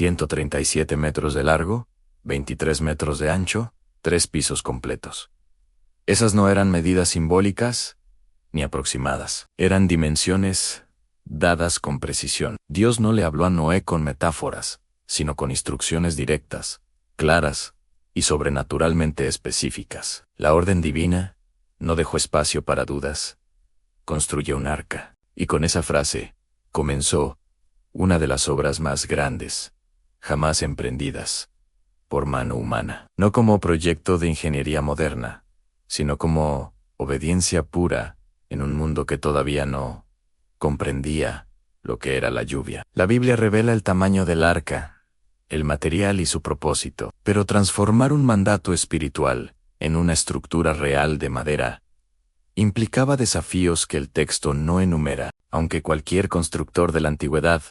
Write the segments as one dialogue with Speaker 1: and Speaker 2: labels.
Speaker 1: 137 metros de largo, 23 metros de ancho, 3 pisos completos. Esas no eran medidas simbólicas ni aproximadas. Eran dimensiones dadas con precisión. Dios no le habló a Noé con metáforas, sino con instrucciones directas, claras y sobrenaturalmente específicas. La orden divina no dejó espacio para dudas. Construye un arca. Y con esa frase comenzó una de las obras más grandes jamás emprendidas por mano humana. No como proyecto de ingeniería moderna, sino como obediencia pura en un mundo que todavía no comprendía lo que era la lluvia. La Biblia revela el tamaño del arca, el material y su propósito, pero transformar un mandato espiritual en una estructura real de madera implicaba desafíos que el texto no enumera, aunque cualquier constructor de la antigüedad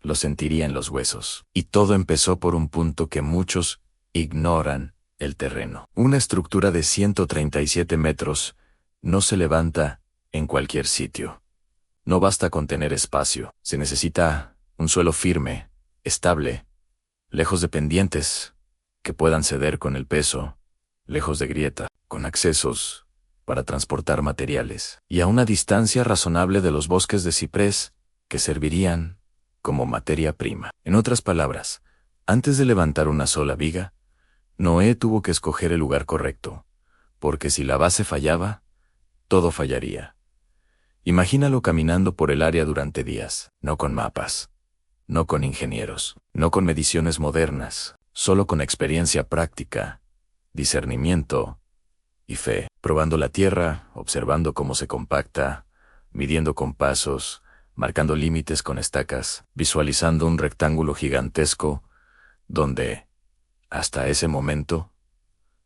Speaker 1: lo sentiría en los huesos. Y todo empezó por un punto que muchos ignoran: el terreno. Una estructura de 137 metros no se levanta en cualquier sitio. No basta con tener espacio, se necesita un suelo firme, estable, lejos de pendientes, que puedan ceder con el peso, lejos de grieta, con accesos para transportar materiales, y a una distancia razonable de los bosques de ciprés que servirían como materia prima. En otras palabras, antes de levantar una sola viga, Noé tuvo que escoger el lugar correcto, porque si la base fallaba, todo fallaría. Imagínalo caminando por el área durante días, no con mapas, no con ingenieros, no con mediciones modernas, solo con experiencia práctica, discernimiento y fe, probando la tierra, observando cómo se compacta, midiendo con pasos, marcando límites con estacas, visualizando un rectángulo gigantesco donde, hasta ese momento,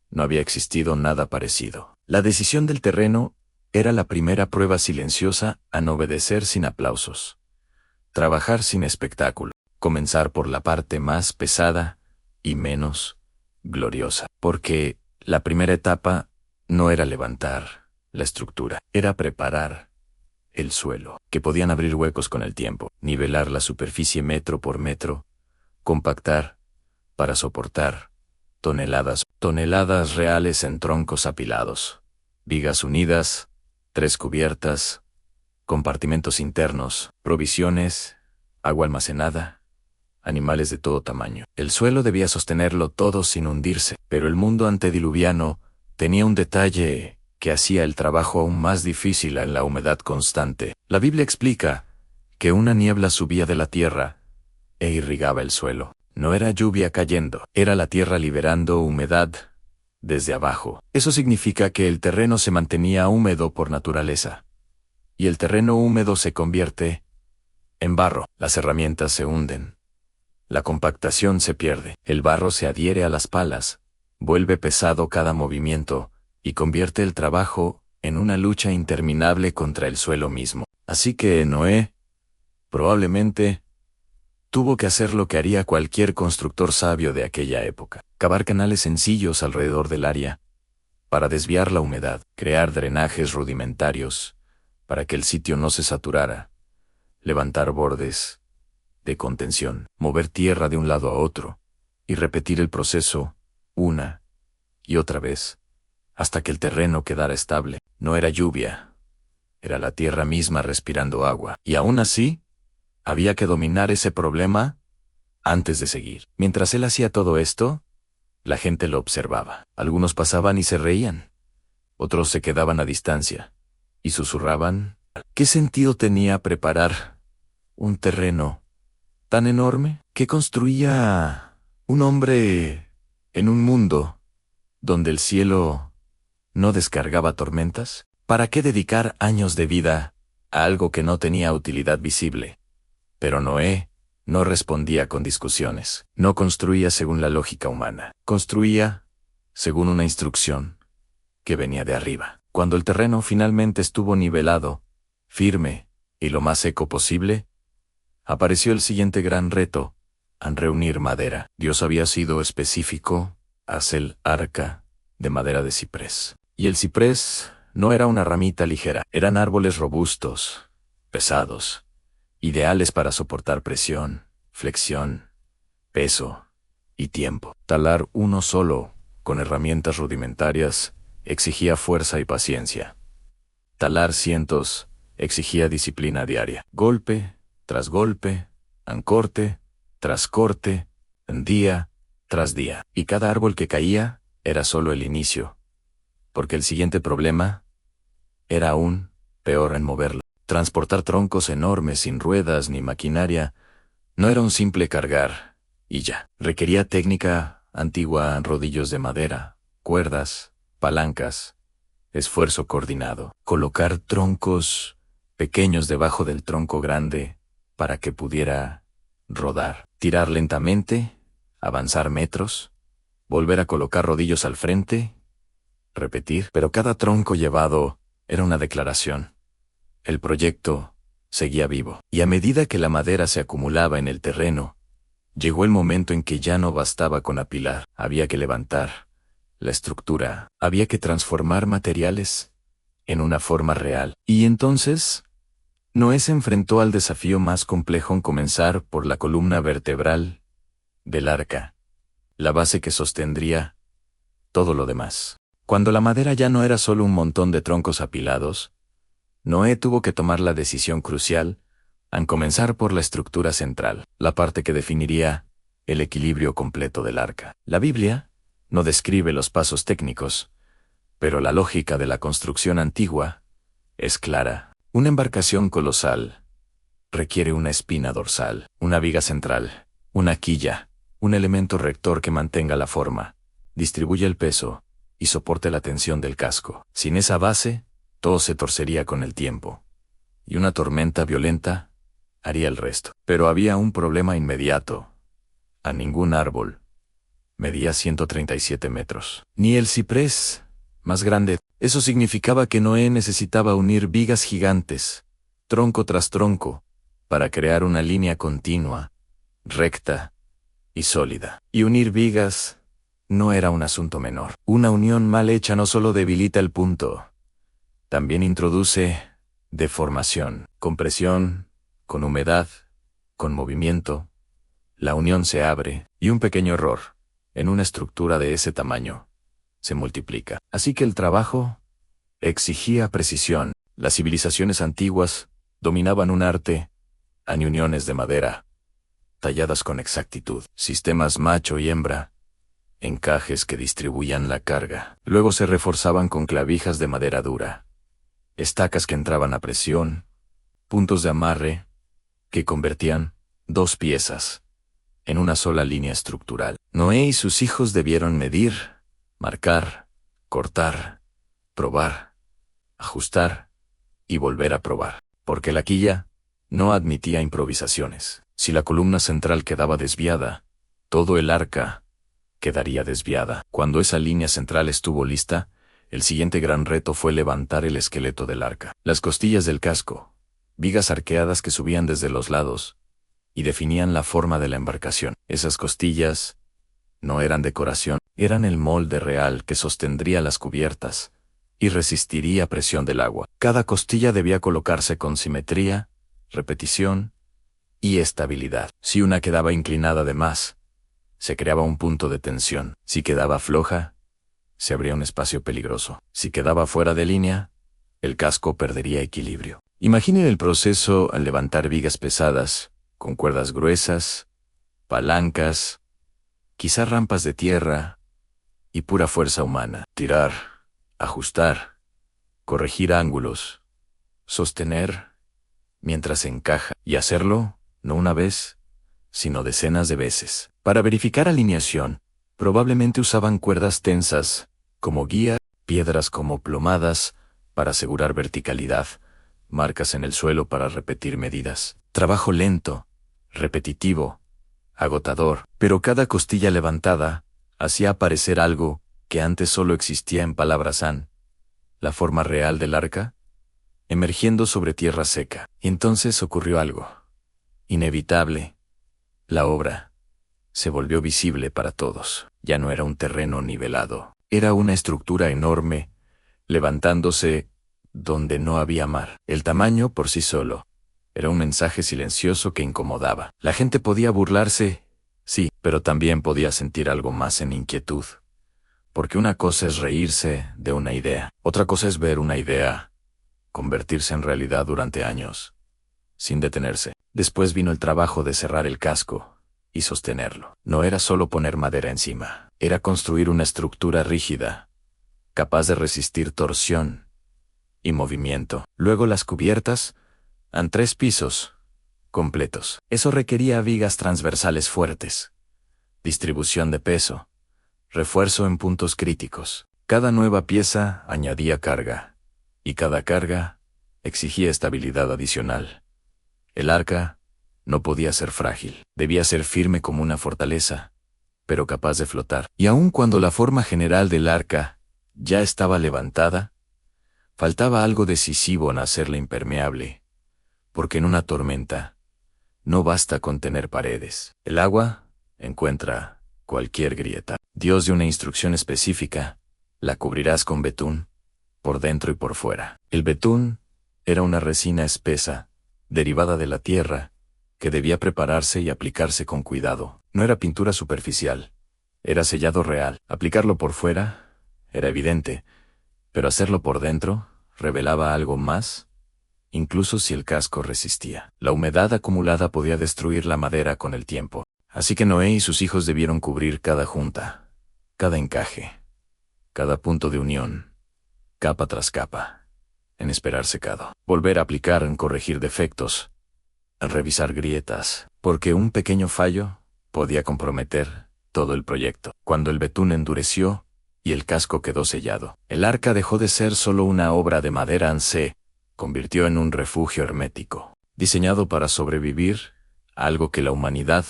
Speaker 1: no había existido nada parecido. La decisión del terreno era la primera prueba silenciosa a no obedecer sin aplausos. Trabajar sin espectáculo. Comenzar por la parte más pesada y menos gloriosa. Porque la primera etapa no era levantar la estructura, era preparar el suelo, que podían abrir huecos con el tiempo, nivelar la superficie metro por metro, compactar para soportar toneladas reales en troncos apilados, vigas unidas, 3 cubiertas, compartimentos internos, provisiones, agua almacenada, animales de todo tamaño. El suelo debía sostenerlo todo sin hundirse, pero el mundo antediluviano tenía un detalle que hacía el trabajo aún más difícil en la humedad constante. La Biblia explica que una niebla subía de la tierra e irrigaba el suelo. No era lluvia cayendo, era la tierra liberando humedad desde abajo. Eso significa que el terreno se mantenía húmedo por naturaleza. Y el terreno húmedo se convierte en barro. Las herramientas se hunden. La compactación se pierde. El barro se adhiere a las palas, vuelve pesado cada movimiento y convierte el trabajo en una lucha interminable contra el suelo mismo. Así que Noé, probablemente, tuvo que hacer lo que haría cualquier constructor sabio de aquella época: cavar canales sencillos alrededor del área para desviar la humedad, crear drenajes rudimentarios para que el sitio no se saturara, levantar bordes de contención, mover tierra de un lado a otro y repetir el proceso una y otra vez hasta que el terreno quedara estable. No era lluvia, era la tierra misma respirando agua, y aún así, había que dominar ese problema antes de seguir. Mientras él hacía todo esto, la gente lo observaba. Algunos pasaban y se reían. Otros se quedaban a distancia y susurraban: ¿qué sentido tenía preparar un terreno tan enorme? ¿Qué construía un hombre en un mundo donde el cielo no descargaba tormentas? ¿Para qué dedicar años de vida a algo que no tenía utilidad visible? Pero Noé no respondía con discusiones. No construía según la lógica humana. Construía según una instrucción que venía de arriba. Cuando el terreno finalmente estuvo nivelado, firme y lo más seco posible, apareció el siguiente gran reto: reunir madera. Dios había sido específico: haz el arca de madera de ciprés. Y el ciprés no era una ramita ligera. Eran árboles robustos, pesados, ideales para soportar presión, flexión, peso y tiempo. Talar uno solo, con herramientas rudimentarias, exigía fuerza y paciencia. Talar cientos exigía disciplina diaria. Golpe tras golpe, corte tras corte, día tras día. Y cada árbol que caía era solo el inicio, porque el siguiente problema era aún peor en moverlo. Transportar troncos enormes sin ruedas ni maquinaria no era un simple cargar, y ya. Requería técnica antigua, rodillos de madera, cuerdas, palancas, esfuerzo coordinado. Colocar troncos pequeños debajo del tronco grande para que pudiera rodar. Tirar lentamente, avanzar metros, volver a colocar rodillos al frente, repetir. Pero cada tronco llevado era una declaración. El proyecto seguía vivo. Y a medida que la madera se acumulaba en el terreno, llegó el momento en que ya no bastaba con apilar. Había que levantar la estructura. Había que transformar materiales en una forma real. Y entonces, Noé se enfrentó al desafío más complejo en comenzar por la columna vertebral del arca, la base que sostendría todo lo demás. Cuando la madera ya no era solo un montón de troncos apilados, Noé tuvo que tomar la decisión crucial en comenzar por la estructura central, la parte que definiría el equilibrio completo del arca. La Biblia no describe los pasos técnicos, pero la lógica de la construcción antigua es clara. Una embarcación colosal requiere una espina dorsal, una viga central, una quilla, un elemento rector que mantenga la forma, distribuya el peso y soporte la tensión del casco. Sin esa base, todo se torcería con el tiempo, y una tormenta violenta haría el resto. Pero había un problema inmediato. A ningún árbol medía 137 metros. Ni el ciprés más grande. Eso significaba que Noé necesitaba unir vigas gigantes, tronco tras tronco, para crear una línea continua, recta y sólida. Y unir vigas no era un asunto menor. Una unión mal hecha no solo debilita el punto, también introduce deformación, compresión, con humedad, con movimiento. La unión se abre, y un pequeño error, en una estructura de ese tamaño, se multiplica. Así que el trabajo exigía precisión. Las civilizaciones antiguas dominaban un arte, uniones de madera, talladas con exactitud, sistemas macho y hembra, encajes que distribuían la carga. Luego se reforzaban con clavijas de madera dura, estacas que entraban a presión, puntos de amarre que convertían dos piezas en una sola línea estructural. Noé y sus hijos debieron medir, marcar, cortar, probar, ajustar y volver a probar, porque la quilla no admitía improvisaciones. Si la columna central quedaba desviada, todo el arca quedaría desviada. Cuando esa línea central estuvo lista, el siguiente gran reto fue levantar el esqueleto del arca. Las costillas del casco, vigas arqueadas que subían desde los lados y definían la forma de la embarcación. Esas costillas no eran decoración, eran el molde real que sostendría las cubiertas y resistiría presión del agua. Cada costilla debía colocarse con simetría, repetición y estabilidad. Si una quedaba inclinada de más, se creaba un punto de tensión. Si quedaba floja, se abría un espacio peligroso. Si quedaba fuera de línea, el casco perdería equilibrio. Imaginen el proceso al levantar vigas pesadas, con cuerdas gruesas, palancas, quizá rampas de tierra y pura fuerza humana. Tirar, ajustar, corregir ángulos, sostener mientras se encaja, y hacerlo no una vez, sino decenas de veces. Para verificar alineación, probablemente usaban cuerdas tensas como guía, piedras como plomadas para asegurar verticalidad, marcas en el suelo para repetir medidas. Trabajo lento, repetitivo, agotador, pero cada costilla levantada hacía aparecer algo que antes solo existía en palabras la forma real del arca, emergiendo sobre tierra seca. Y entonces ocurrió algo inevitable. La obra se volvió visible para todos. Ya no era un terreno nivelado, era una estructura enorme, levantándose donde no había mar. El tamaño por sí solo era un mensaje silencioso que incomodaba. La gente podía burlarse Sí, pero también podía sentir algo más en inquietud. Porque una cosa es reírse de una idea, otra cosa es ver una idea convertirse en realidad durante años, sin detenerse. Después vino el trabajo de cerrar el casco y sostenerlo. No era solo poner madera encima, era construir una estructura rígida, capaz de resistir torsión y movimiento. Luego las cubiertas, en 3 pisos completos. Eso requería vigas transversales fuertes, distribución de peso, refuerzo en puntos críticos. Cada nueva pieza añadía carga, y cada carga exigía estabilidad adicional. El arca no podía ser frágil, debía ser firme como una fortaleza, pero capaz de flotar. Y aun cuando la forma general del arca ya estaba levantada, faltaba algo decisivo en hacerla impermeable, porque en una tormenta no basta con tener paredes. El agua encuentra cualquier grieta. Dios dio una instrucción específica: la cubrirás con betún, por dentro y por fuera. El betún era una resina espesa, derivada de la tierra, que debía prepararse y aplicarse con cuidado. No era pintura superficial, era sellado real. Aplicarlo por fuera era evidente, pero hacerlo por dentro revelaba algo más, incluso si el casco resistía. La humedad acumulada podía destruir la madera con el tiempo. Así que Noé y sus hijos debieron cubrir cada junta, cada encaje, cada punto de unión, capa tras capa, en esperar secado. Volver a aplicar en corregir defectos, en revisar grietas, porque un pequeño fallo podía comprometer todo el proyecto. Cuando el betún endureció y el casco quedó sellado, el arca dejó de ser solo una obra de madera en se convirtió en un refugio hermético, diseñado para sobrevivir a algo que la humanidad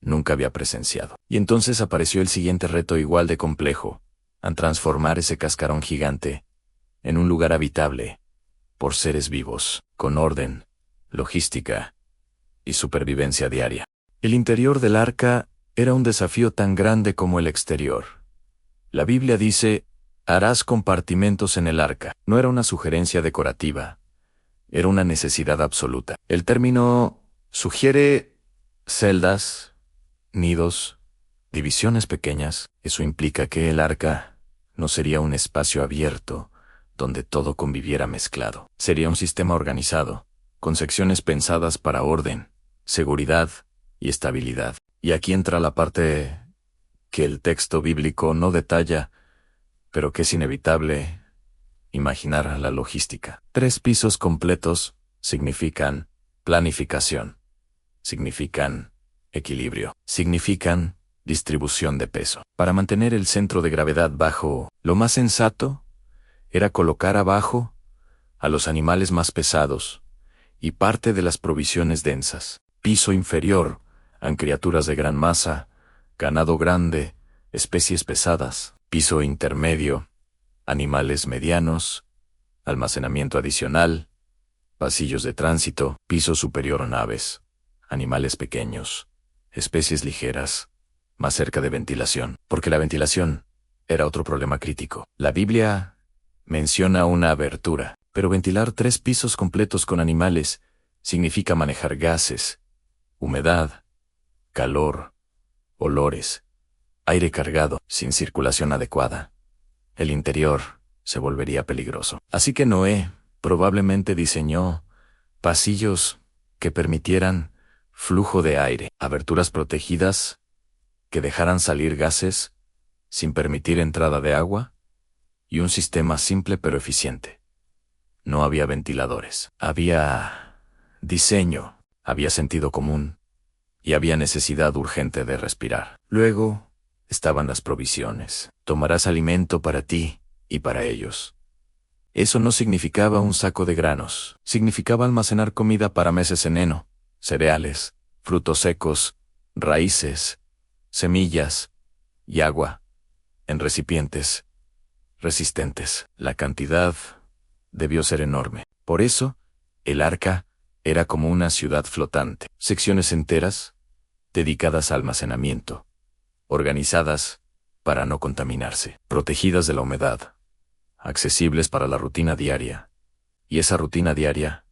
Speaker 1: nunca había presenciado. Y entonces apareció el siguiente reto igual de complejo, en transformar ese cascarón gigante en un lugar habitable, por seres vivos, con orden, logística y supervivencia diaria. El interior del arca era un desafío tan grande como el exterior. La Biblia dice: harás compartimentos en el arca. No era una sugerencia decorativa, era una necesidad absoluta. El término sugiere celdas, nidos, divisiones pequeñas. Eso implica que el arca no sería un espacio abierto donde todo conviviera mezclado. Sería un sistema organizado, con secciones pensadas para orden, seguridad y estabilidad. Y aquí entra la parte que el texto bíblico no detalla, pero que es inevitable imaginar: la logística. 3 pisos completos significan planificación, significan equilibrio, significan distribución de peso. Para mantener el centro de gravedad bajo, lo más sensato era colocar abajo a los animales más pesados y parte de las provisiones densas. Piso inferior, en criaturas de gran masa, ganado grande, especies pesadas. Piso intermedio, animales medianos, almacenamiento adicional, pasillos de tránsito. Piso superior, naves, animales pequeños, especies ligeras, más cerca de ventilación, porque la ventilación era otro problema crítico. La Biblia menciona una abertura, pero ventilar 3 pisos completos con animales significa manejar gases, humedad, calor, olores, aire cargado, sin circulación adecuada. El interior se volvería peligroso. Así que Noé probablemente diseñó pasillos que permitieran flujo de aire, aberturas protegidas que dejaran salir gases sin permitir entrada de agua, y un sistema simple pero eficiente. No había ventiladores. Había diseño, había sentido común, y había necesidad urgente de respirar. Luego estaban las provisiones. Tomarás alimento para ti y para ellos. Eso no significaba un saco de granos. Significaba almacenar comida para meses en heno, cereales, frutos secos, raíces, semillas y agua, en recipientes resistentes. La cantidad debió ser enorme. Por eso, el arca era como una ciudad flotante. Secciones enteras dedicadas a almacenamiento, organizadas para no contaminarse, protegidas de la humedad, accesibles para la rutina diaria. Y esa rutina diaria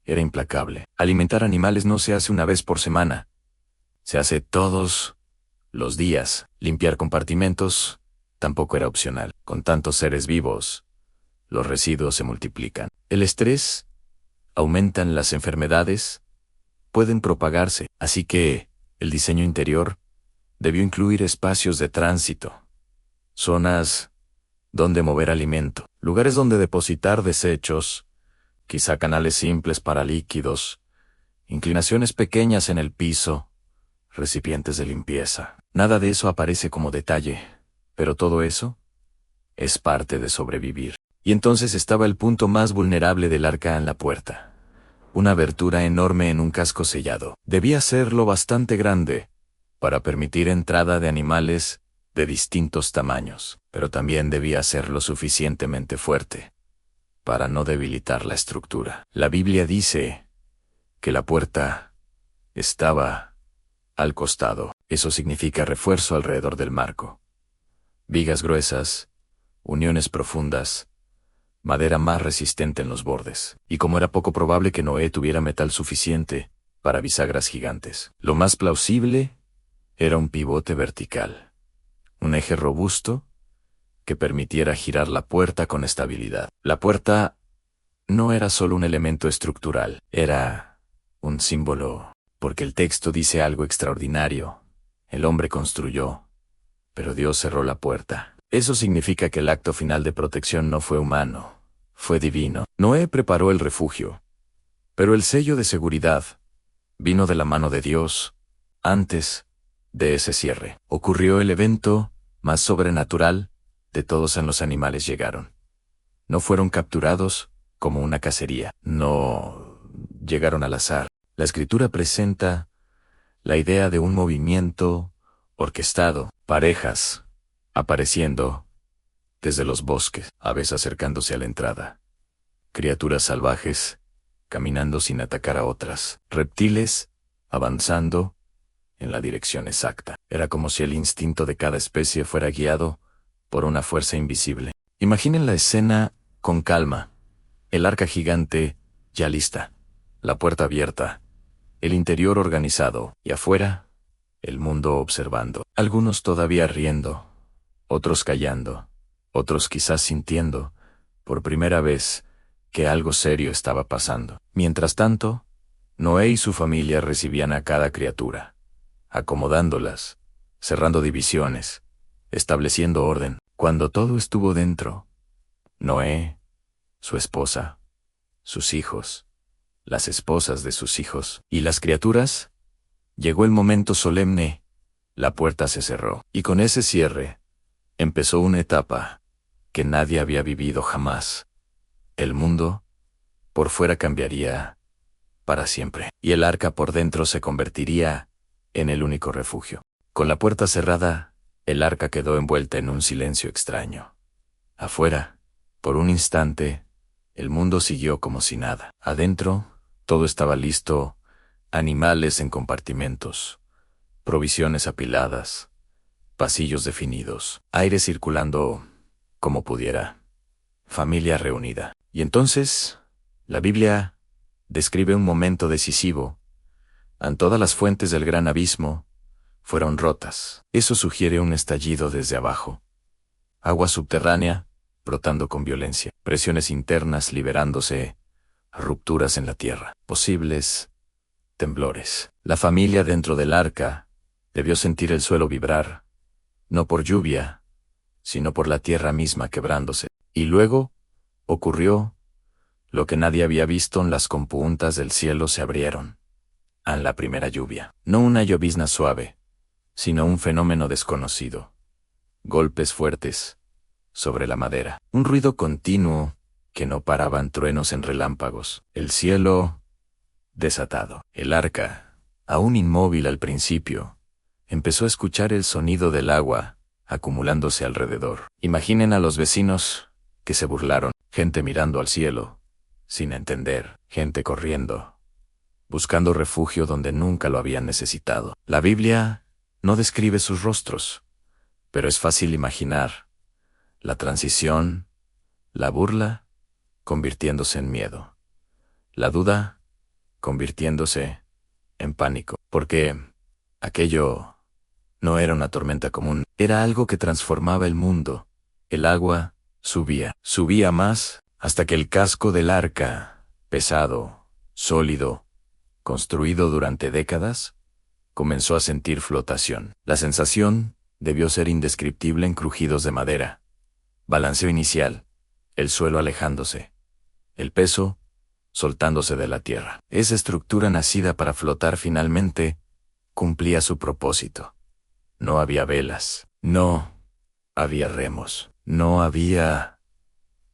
Speaker 1: era implacable. Alimentar animales no se hace una vez por semana, se hace todos los días. Limpiar compartimentos tampoco era opcional. Con tantos seres vivos, los residuos se multiplican. El estrés, aumentan las enfermedades, pueden propagarse. Así que el diseño interior debió incluir espacios de tránsito, zonas donde mover alimento, lugares donde depositar desechos, quizá canales simples para líquidos, inclinaciones pequeñas en el piso, recipientes de limpieza. Nada de eso aparece como detalle, pero todo eso es parte de sobrevivir. Y entonces estaba el punto más vulnerable del arca en la puerta. Una abertura enorme en un casco sellado. Debía ser lo bastante grande para permitir entrada de animales de distintos tamaños, pero también debía ser lo suficientemente fuerte para no debilitar la estructura. La Biblia dice que la puerta estaba al costado. Eso significa refuerzo alrededor del marco. Vigas gruesas, uniones profundas, madera más resistente en los bordes. Y como era poco probable que Noé tuviera metal suficiente para bisagras gigantes, lo más plausible era un pivote vertical, un eje robusto que permitiera girar la puerta con estabilidad. La puerta no era solo un elemento estructural, era un símbolo, porque el texto dice algo extraordinario. El hombre construyó, pero Dios cerró la puerta. Eso significa que el acto final de protección no fue humano, fue divino. Noé preparó el refugio, pero el sello de seguridad vino de la mano de Dios. Antes de ese cierre, ocurrió el evento más sobrenatural de todos. En los animales llegaron. No fueron capturados como una cacería. No llegaron al azar. La escritura presenta la idea de un movimiento orquestado, parejas apareciendo desde los bosques, aves acercándose a la entrada, criaturas salvajes caminando sin atacar a otras, reptiles avanzando en la dirección exacta. Era como si el instinto de cada especie fuera guiado por una fuerza invisible. Imaginen la escena con calma. El arca gigante ya lista, la puerta abierta, el interior organizado, y afuera, el mundo observando. Algunos todavía riendo, otros callando, otros quizás sintiendo, por primera vez, que algo serio estaba pasando. Mientras tanto, Noé y su familia recibían a cada criatura, acomodándolas, cerrando divisiones, estableciendo orden. Cuando todo estuvo dentro, Noé, su esposa, sus hijos, las esposas de sus hijos y las criaturas, llegó el momento solemne. La puerta se cerró, y con ese cierre empezó una etapa que nadie había vivido jamás. El mundo por fuera cambiaría para siempre, y el arca por dentro se convertiría en el único refugio. Con la puerta cerrada, el arca quedó envuelta en un silencio extraño. Afuera, por un instante, el mundo siguió como si nada. Adentro, todo estaba listo, animales en compartimentos, provisiones apiladas, pasillos definidos, aire circulando como pudiera, familia reunida. Y entonces, la Biblia describe un momento decisivo. Todas las fuentes del gran abismo fueron rotas. Eso sugiere un estallido desde abajo. Agua subterránea, brotando con violencia. Presiones internas liberándose, rupturas en la tierra. Posibles temblores. La familia dentro del arca debió sentir el suelo vibrar, no por lluvia, sino por la tierra misma quebrándose. Y luego ocurrió lo que nadie había visto. Las compuntas del cielo se abrieron. La primera lluvia. No una llovizna suave, sino un fenómeno desconocido. Golpes fuertes sobre la madera. Un ruido continuo que no paraban, truenos en relámpagos. El cielo desatado. El arca, aún inmóvil al principio, empezó a escuchar el sonido del agua acumulándose alrededor. Imaginen a los vecinos que se burlaron, gente mirando al cielo, sin entender, gente corriendo, buscando refugio donde nunca lo habían necesitado. La Biblia no describe sus rostros, pero es fácil imaginar la transición, la burla convirtiéndose en miedo, la duda convirtiéndose en pánico, porque aquello No era una tormenta común, era algo que transformaba el mundo. El agua subía más, hasta que el casco del arca, pesado, sólido, construido durante décadas, comenzó a sentir flotación. La sensación debió ser indescriptible en crujidos de madera. Balanceo inicial, el suelo alejándose, el peso soltándose de la tierra. Esa estructura nacida para flotar finalmente cumplía su propósito. No había velas, no había remos, no había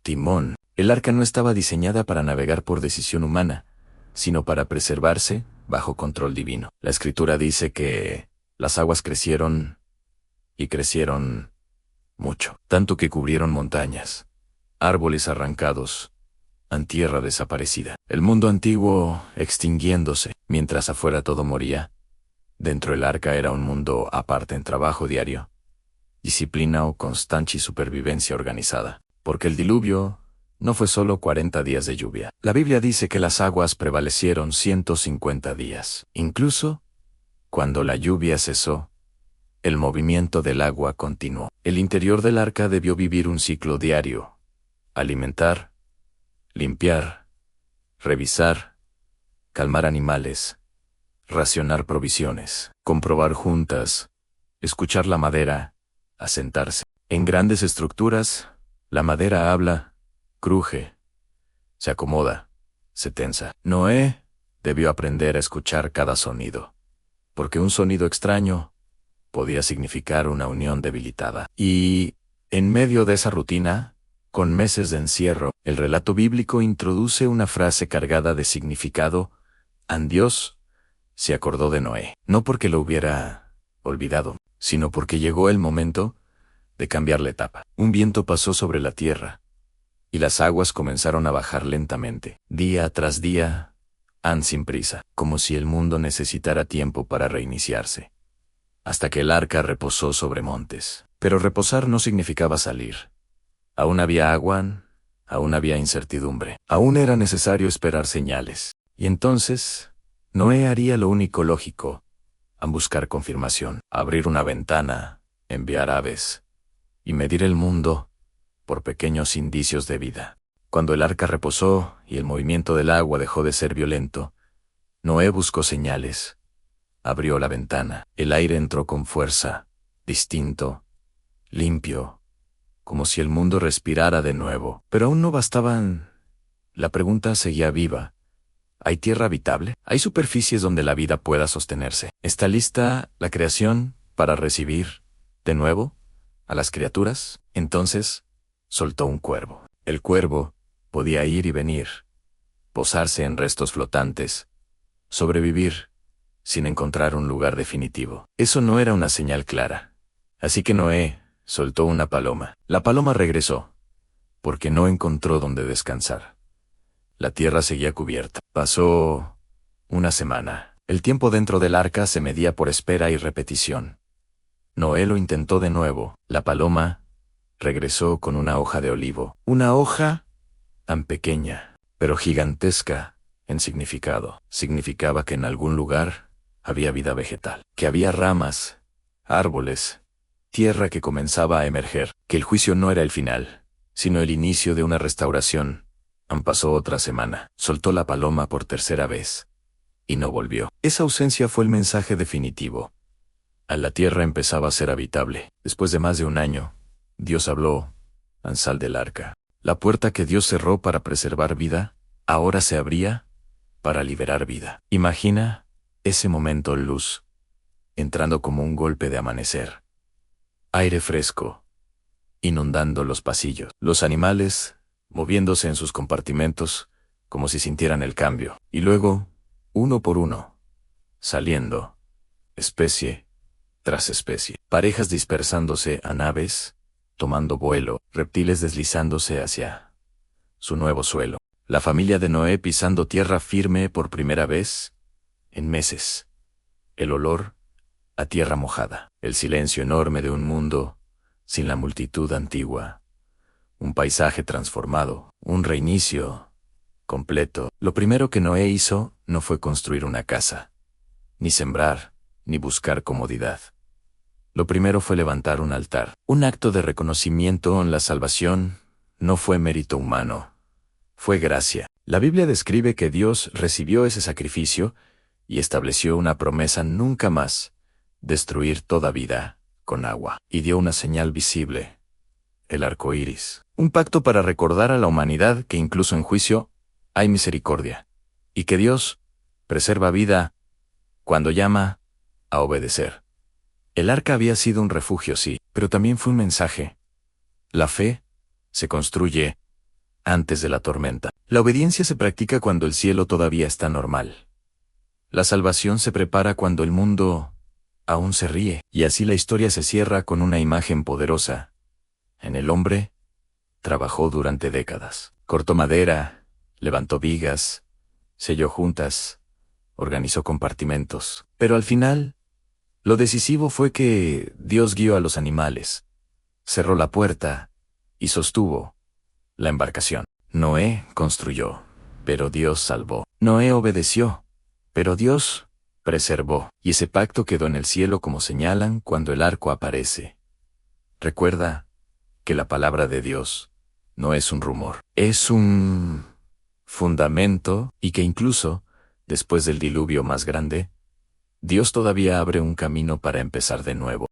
Speaker 1: timón. El arca no estaba diseñada para navegar por decisión humana, sino para preservarse bajo control divino. La escritura dice que las aguas crecieron y crecieron mucho, tanto que cubrieron montañas, árboles arrancados, tierra desaparecida. El mundo antiguo extinguiéndose, mientras afuera todo moría. Dentro el arca era un mundo aparte en trabajo diario, disciplina o constante y supervivencia organizada. Porque el diluvio no fue solo 40 días de lluvia. La Biblia dice que las aguas prevalecieron 150 días. Incluso, cuando la lluvia cesó, el movimiento del agua continuó. El interior del arca debió vivir un ciclo diario: alimentar, limpiar, revisar, calmar animales, racionar provisiones, comprobar juntas, escuchar la madera, asentarse. En grandes estructuras, la madera habla, cruje, se acomoda, se tensa. Noé debió aprender a escuchar cada sonido, porque un sonido extraño podía significar una unión debilitada. Y, en medio de esa rutina, con meses de encierro, el relato bíblico introduce una frase cargada de significado: Dios se acordó de Noé, no porque lo hubiera olvidado, sino porque llegó el momento de cambiar la etapa. Un viento pasó sobre la tierra, y las aguas comenzaron a bajar lentamente, día tras día, sin prisa, como si el mundo necesitara tiempo para reiniciarse. Hasta que el arca reposó sobre montes. Pero reposar no significaba salir. Aún había agua, aún había incertidumbre, aún era necesario esperar señales. Y entonces, Noé haría lo único lógico: a buscar confirmación, abrir una ventana, enviar aves, y medir el mundo por pequeños indicios de vida. Cuando el arca reposó y el movimiento del agua dejó de ser violento, Noé buscó señales. Abrió la ventana. El aire entró con fuerza, distinto, limpio, como si el mundo respirara de nuevo. Pero aún no bastaban. La pregunta seguía viva. ¿Hay tierra habitable? ¿Hay superficies donde la vida pueda sostenerse? ¿Está lista la creación para recibir, de nuevo, a las criaturas? Entonces, soltó un cuervo. El cuervo podía ir y venir, posarse en restos flotantes, sobrevivir, sin encontrar un lugar definitivo. Eso no era una señal clara. Así que Noé soltó una paloma. La paloma regresó, porque no encontró dónde descansar. La tierra seguía cubierta. Pasó una semana. El tiempo dentro del arca se medía por espera y repetición. Noé lo intentó de nuevo. La paloma regresó con una hoja de olivo. Una hoja tan pequeña, pero gigantesca en significado. Significaba que en algún lugar había vida vegetal, que había ramas, árboles, tierra que comenzaba a emerger, que el juicio no era el final, sino el inicio de una restauración. Pasó otra semana. Soltó la paloma por tercera vez, y no volvió. Esa ausencia fue el mensaje definitivo. La tierra empezaba a ser habitable. Después de más de un año, Dios habló: sal del arca. La puerta que Dios cerró para preservar vida, ahora se abría para liberar vida. Imagina ese momento: luz, entrando como un golpe de amanecer. Aire fresco, inundando los pasillos. Los animales, moviéndose en sus compartimentos, como si sintieran el cambio. Y luego, uno por uno, saliendo, especie tras especie. Parejas dispersándose a naves, tomando vuelo, reptiles deslizándose hacia su nuevo suelo. La familia de Noé pisando tierra firme por primera vez en meses. El olor a tierra mojada. El silencio enorme de un mundo sin la multitud antigua. Un paisaje transformado, un reinicio completo. Lo primero que Noé hizo no fue construir una casa, ni sembrar, ni buscar comodidad. Lo primero fue levantar un altar. Un acto de reconocimiento en la salvación no fue mérito humano, fue gracia. La Biblia describe que Dios recibió ese sacrificio y estableció una promesa: nunca más destruir toda vida con agua. Y dio una señal visible: el arco iris. Un pacto para recordar a la humanidad que incluso en juicio hay misericordia, y que Dios preserva vida cuando llama a obedecer. El arca había sido un refugio, sí, pero también fue un mensaje. La fe se construye antes de la tormenta. La obediencia se practica cuando el cielo todavía está normal. La salvación se prepara cuando el mundo aún se ríe. Y así la historia se cierra con una imagen poderosa. En el hombre trabajó durante décadas. Cortó madera, levantó vigas, selló juntas, organizó compartimentos. Pero al final, lo decisivo fue que Dios guió a los animales, cerró la puerta y sostuvo la embarcación. Noé construyó, pero Dios salvó. Noé obedeció, pero Dios preservó. Y ese pacto quedó en el cielo, como señalan cuando el arco aparece. Recuerda que la palabra de Dios no es un rumor, es un fundamento, y que incluso después del diluvio más grande, Dios todavía abre un camino para empezar de nuevo.